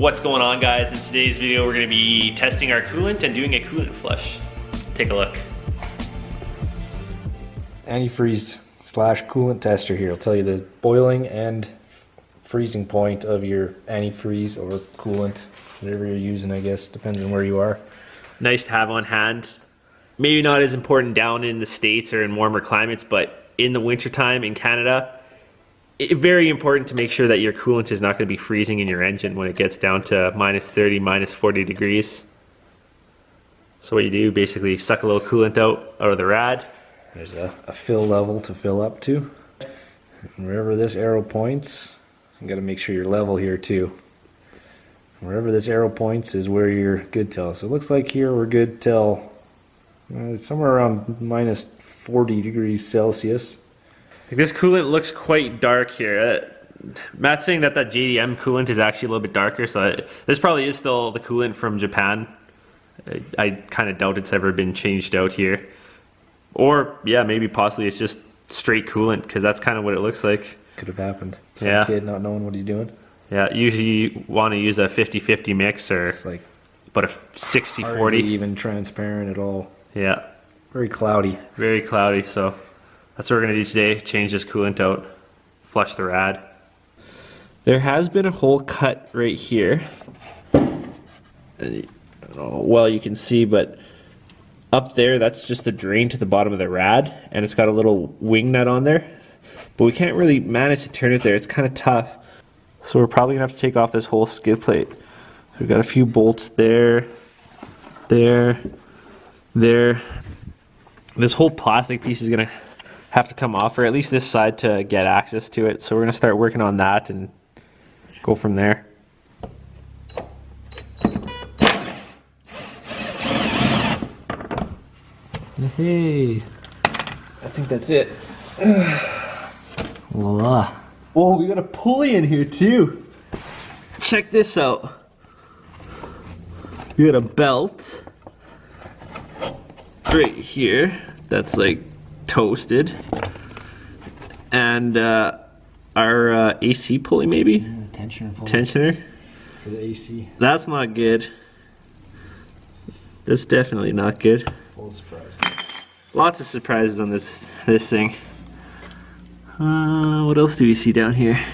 What's going on, guys? In today's video we're going to be testing our coolant and doing a coolant flush. Take a look. Antifreeze slash coolant tester here. I'll tell you the boiling and freezing point of your antifreeze or coolant, whatever you're using, I guess, depends on where you are. Nice to have on hand. Maybe not as important down in the States or in warmer climates, but in the wintertime in Canada, very important to make sure that your coolant is not going to be freezing in your engine when it gets down to minus 30, minus 40 degrees. So what you do, basically suck a little coolant out of the rad. There's a fill level to fill up to. And wherever this arrow points, you got to make sure you're level here too. Wherever this arrow points is where you're good till. So it looks like here we're good till somewhere around minus 40 degrees Celsius. This coolant looks quite dark here. Matt's saying that JDM coolant is actually a little bit darker, so this probably is still the coolant from Japan. I kind of doubt it's ever been changed out here. Or, yeah, maybe possibly it's just straight coolant, because that's kind of what it looks like. Could have happened. Some kid not knowing what he's doing. Yeah, usually you want to use a 50-50 mix, or it's like but a 60-40. Hardly even transparent at all. Yeah. Very cloudy. Very cloudy, so that's what we're going to do today. Change this coolant out, flush the rad. There has been a hole cut right here. I don't know how well you can see, but up there, that's just the drain to the bottom of the rad, and it's got a little wing nut on there. But we can't really manage to turn it there. It's kind of tough. So we're probably going to have to take off this whole skid plate. We've got a few bolts there, there. This whole plastic piece is going to have to come off, or at least this side, to get access to it. So we're going to start working on that and go from there. Hey, I think that's it. Voila. Oh, we got a pulley in here too. Check this out. We got a belt right here that's like toasted, and our AC pulley, maybe? Tensioner pulley. Tensioner? For the AC. That's not good. That's definitely not good. Full surprise. Lots of surprises on this thing. What else do we see down here?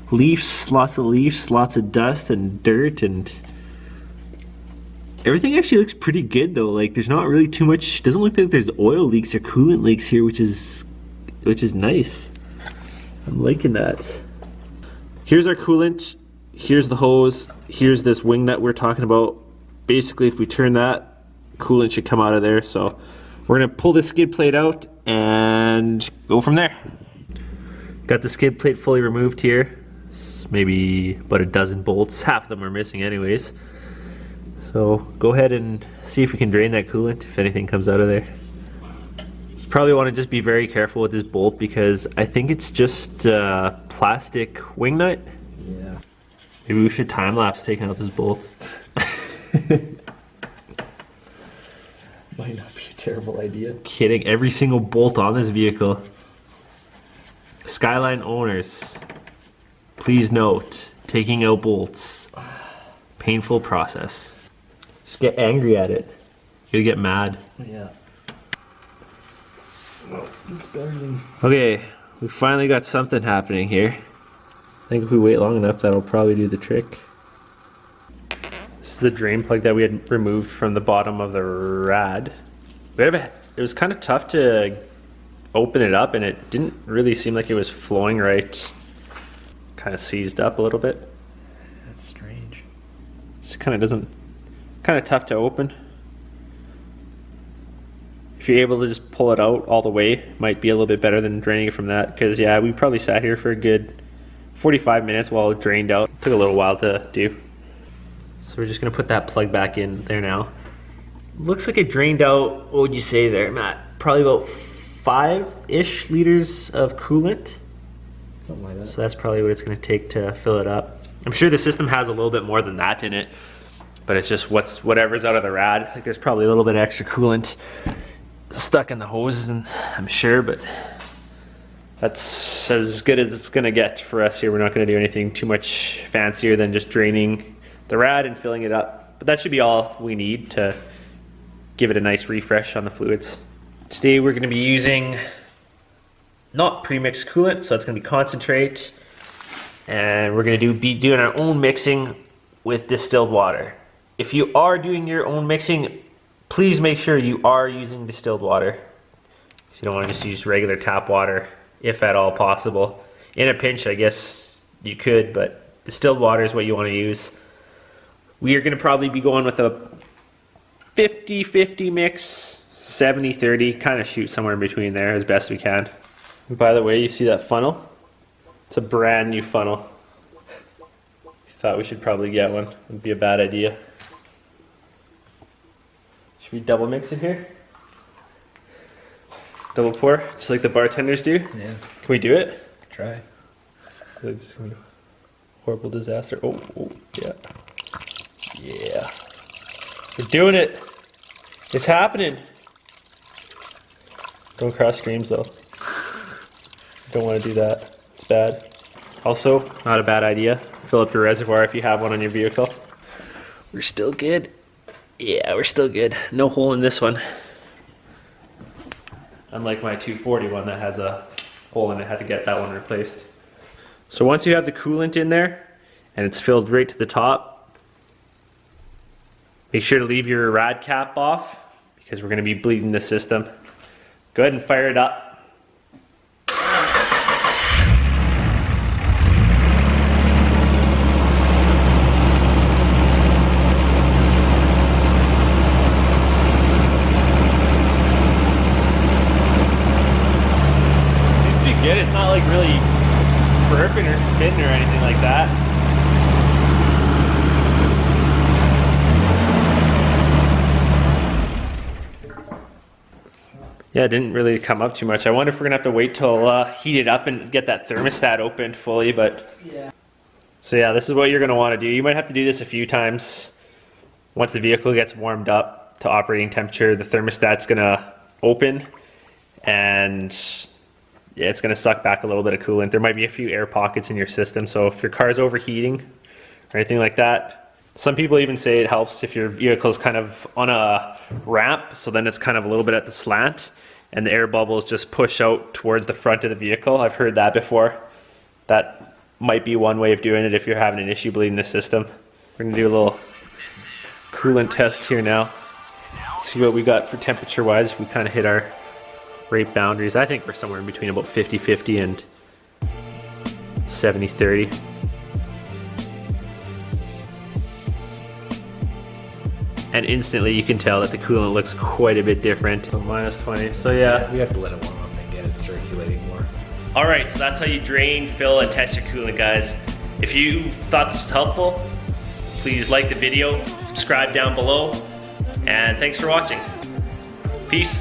Leaves, lots of dust and dirt, and everything actually looks pretty good though. Like there's not really too much. Doesn't look like there's oil leaks or coolant leaks here, which is nice. I'm liking that. Here's our coolant. Here's the hose. Here's this wing nut we're talking about. Basically, if we turn that, coolant should come out of there. So we're gonna pull this skid plate out and go from there. Got the skid plate fully removed here. It's maybe about a dozen bolts. Half of them are missing anyways. So go ahead and see if we can drain that coolant if anything comes out of there. Probably want to just be very careful with this bolt because I think it's just a plastic wing nut. Yeah. Maybe we should time lapse taking out this bolt. Might not be a terrible idea. Kidding, every single bolt on this vehicle. Skyline owners, please note, taking out bolts, painful process. Just get angry at it. You gotta get mad. Yeah. Well, it's better than... Okay, we finally got something happening here. I think if we wait long enough, that'll probably do the trick. This is the drain plug that we had removed from the bottom of the rad. It was kind of tough to open it up, and it didn't really seem like it was flowing right. Kind of seized up a little bit. That's strange. Just kind of tough to open. If you're able to just pull it out all the way, might be a little bit better than draining it from that, because yeah, we probably sat here for a good 45 minutes while it drained out. It took a little while to do. So we're just gonna put that plug back in there now. Looks like it drained out, what would you say there, Matt? Probably about 5-ish liters of coolant. Something like that. So that's probably what it's gonna take to fill it up. I'm sure the system has a little bit more than that in it, but it's just whatever's out of the rad. Like there's probably a little bit extra coolant stuck in the hoses, and I'm sure, but that's as good as it's gonna get for us here. We're not gonna do anything too much fancier than just draining the rad and filling it up. But that should be all we need to give it a nice refresh on the fluids. Today we're gonna be using not pre-mixed coolant, so it's gonna be concentrate. And we're gonna be doing our own mixing with distilled water. If you are doing your own mixing, please make sure you are using distilled water. You don't want to just use regular tap water, if at all possible. In a pinch, I guess you could, but distilled water is what you want to use. We are gonna probably be going with a 50-50 mix, 70-30, kind of shoot somewhere in between there as best we can. And by the way, you see that funnel? It's a brand new funnel. Thought we should probably get one. Would be a bad idea. Should we double mix it here? Double pour, just like the bartenders do? Yeah. Can we do it? Try. It's gonna be a horrible disaster. Oh, yeah. Yeah. We're doing it. It's happening. Don't cross streams though. Don't want to do that. It's bad. Also, not a bad idea. Fill up your reservoir if you have one on your vehicle. We're still good. Yeah, we're still good. No hole in this one. Unlike my 240 one that has a hole in it, had to get that one replaced. So once you have the coolant in there and it's filled right to the top, make sure to leave your rad cap off because we're going to be bleeding the system. Go ahead and fire it up. It's not like really burping or spitting or anything like that. Yeah, it didn't really come up too much. I wonder if we're gonna have to wait till heat it up and get that thermostat opened fully, but yeah. So yeah, this is what you're gonna wanna do. You might have to do this a few times. Once the vehicle gets warmed up to operating temperature, the thermostat's gonna open and yeah, it's going to suck back a little bit of coolant. There might be a few air pockets in your system, so if your car's overheating or anything like that, some people even say it helps if your vehicle's kind of on a ramp, so then it's kind of a little bit at the slant, and the air bubbles just push out towards the front of the vehicle. I've heard that before. That might be one way of doing it if you're having an issue bleeding the system. We're going to do a little coolant test here now. See what we got for temperature-wise, if we kind of hit our rate boundaries. I think we're somewhere in between about 50-50 and 70-30. And instantly you can tell that the coolant looks quite a bit different. So -20, so yeah. We have to let it warm up and get it circulating more. Alright, so that's how you drain, fill, and test your coolant, guys. If you thought this was helpful, please like the video, subscribe down below, and thanks for watching. Peace.